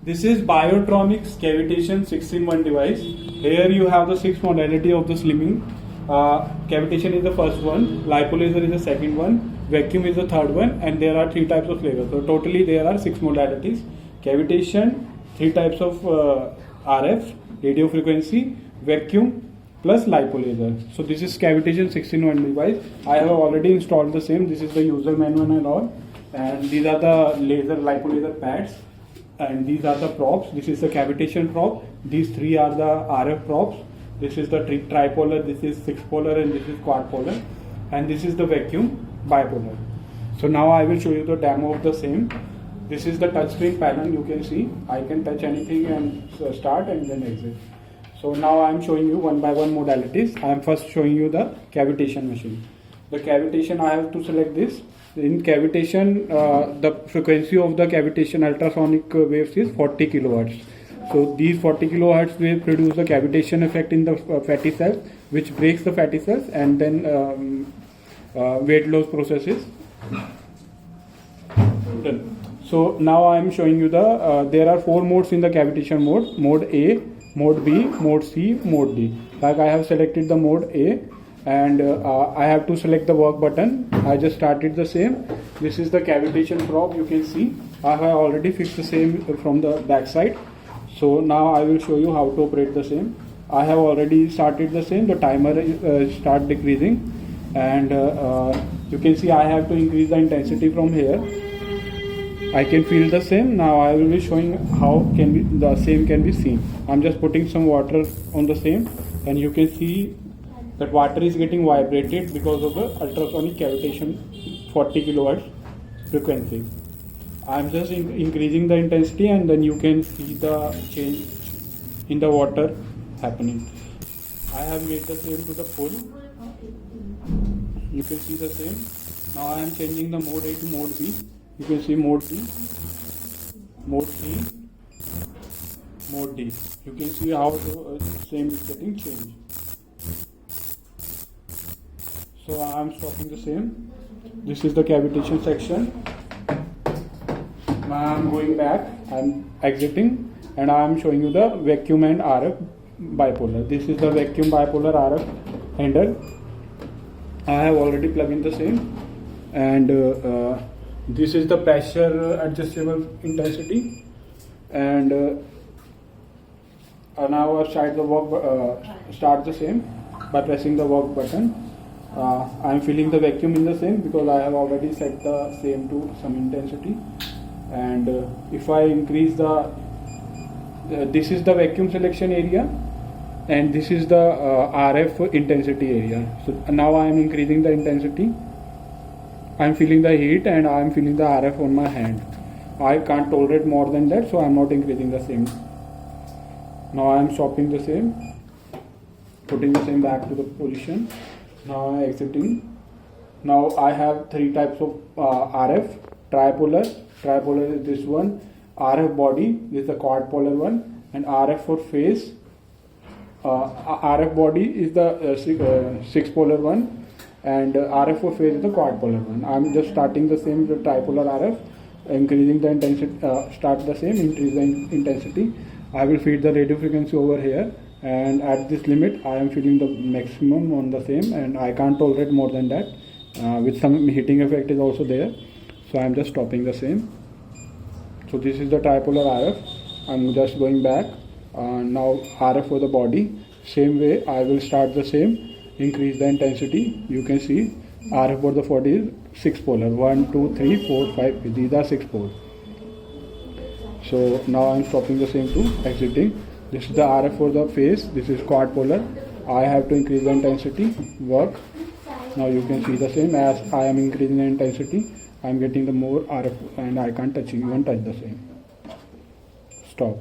This is Biotronix Cavitation 6-in-1 device. Here you have the 6 modality of the slimming. Cavitation is the first one, lipolaser is the second one, vacuum is the third one, and there are 3 types of lasers. So totally there are 6 modalities. Cavitation, 3 types of RF, radio frequency, vacuum, plus lipolaser. So this is Cavitation 6-in-1 device. I have already installed the same. This is the user manual and all. And these are the laser lipolaser pads. And these are the props. This is the cavitation prop. These 3 are the RF props. This is the tripolar, this is 6-polar, and this is quad-polar. And this is the vacuum bipolar. So now I will show you the demo of the same. This is the touchscreen panel. You can see I can touch anything and start and then exit. So now I am showing you one by one modalities. I am first showing you the cavitation machine. The cavitation, I have to select this. In cavitation, the frequency of the cavitation ultrasonic waves is 40 kilohertz. So these 40 kilohertz will produce the cavitation effect in the fatty cells, which breaks the fatty cells, and then weight loss processes. Done. So now I am showing you the there are 4 modes in the cavitation mode: mode A, mode B, mode C, mode D. Like I have selected the mode A, and I have to select the work button. I just started the same. This is the cavitation prop. You can see I have already fixed the same from the back side. So now I will show you how to operate the same. I have already started the same. The timer start decreasing, and you can see I have to increase the intensity from here. I can feel the same. Now I will be showing how the same can be seen. I'm just putting some water on the same, and you can see that water is getting vibrated because of the ultrasonic cavitation 40 kilohertz frequency. I'm just increasing the intensity, and then you can see the change in the water happening. I have made the same to the full. You can see the same. Now I am changing the mode A to mode B. You can see mode B, mode C, mode D. You can see how the same is getting changed. So I am stopping the same. This is the cavitation section. Now I am going back. I am exiting, and I am showing you the vacuum and RF bipolar. This is the vacuum bipolar RF handle. I have already plugged in the same, and this is the pressure adjustable intensity, and now I start the same by pressing the work button. I am feeling the vacuum in the same because I have already set the same to some intensity. And if I increase this is the vacuum selection area, and this is the RF intensity area. So now I am increasing the intensity. I am feeling the heat, and I am feeling the RF on my hand. I can't tolerate more than that, so I am not increasing the same. Now I am stopping the same, putting the same back to the position. Now I am exiting. Now I have 3 types of RF. Tripolar is this one. RF body, this is the quad polar one, and RF for phase. RF body is the 6-polar one, and RF for phase is the quad polar one. I'm just starting the same with the tripolar RF, increasing the intensity. Start the same, increase the intensity. I will feed the radio frequency over here, and at this limit I am feeling the maximum on the same, and I can't tolerate more than that. With some heating effect is also there. So I am just stopping the same. So this is the tripolar RF. I am just going back. Now RF for the body. Same way I will start the same. Increase the intensity. You can see RF for the body is 6-polar. 1, 2, 3, 4, 5. These are 6 poles. So now I am stopping the same to exiting. This is the RF for the face. This is quad polar. I have to increase the intensity. Work. Now you can see the same. As I am increasing the intensity, I am getting the more RF, and I can't even touch the same. Stop.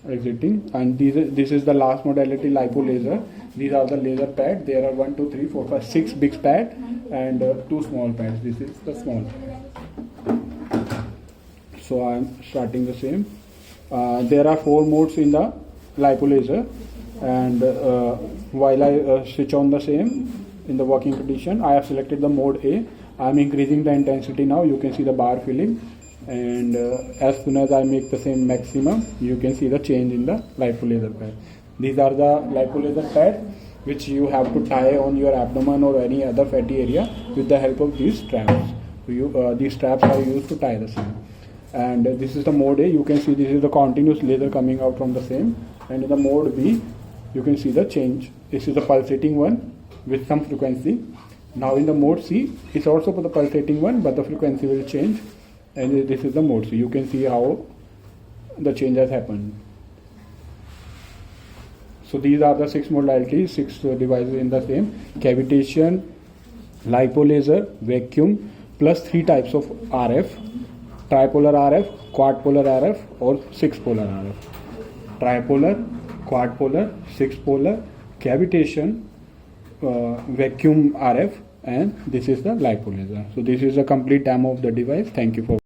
Exiting. And this is the last modality, lipolaser. These are the laser pads. There are 1, 2, 3, 4, 5, 6 big pads and 2 small pads. This is the small. So I am starting the same. There are 4 modes in the lipolaser, and while I switch on the same in the working condition, I have selected the mode A. I am increasing the intensity now. You can see the bar filling. and as soon as I make the same maximum, you can see the change in the lipolaser pad. These are the lipolaser pads which you have to tie on your abdomen or any other fatty area with the help of these straps. So these straps are used to tie the same. And this is the mode A. You can see this is the continuous laser coming out from the same. And in the mode B, you can see the change. This is the pulsating one with some frequency. Now in the mode C, it's also for the pulsating one, but the frequency will change. And this is the mode C. You can see how the change has happened. So these are the 6 modalities, 6 devices in the same: cavitation, lipolaser, vacuum, plus 3 types of RF: tripolar RF, quadpolar RF, or 6-polar RF. Tripolar, quadpolar, 6-polar, cavitation, vacuum RF, and this is the lipolaser. So this is a complete demo of the device. Thank you for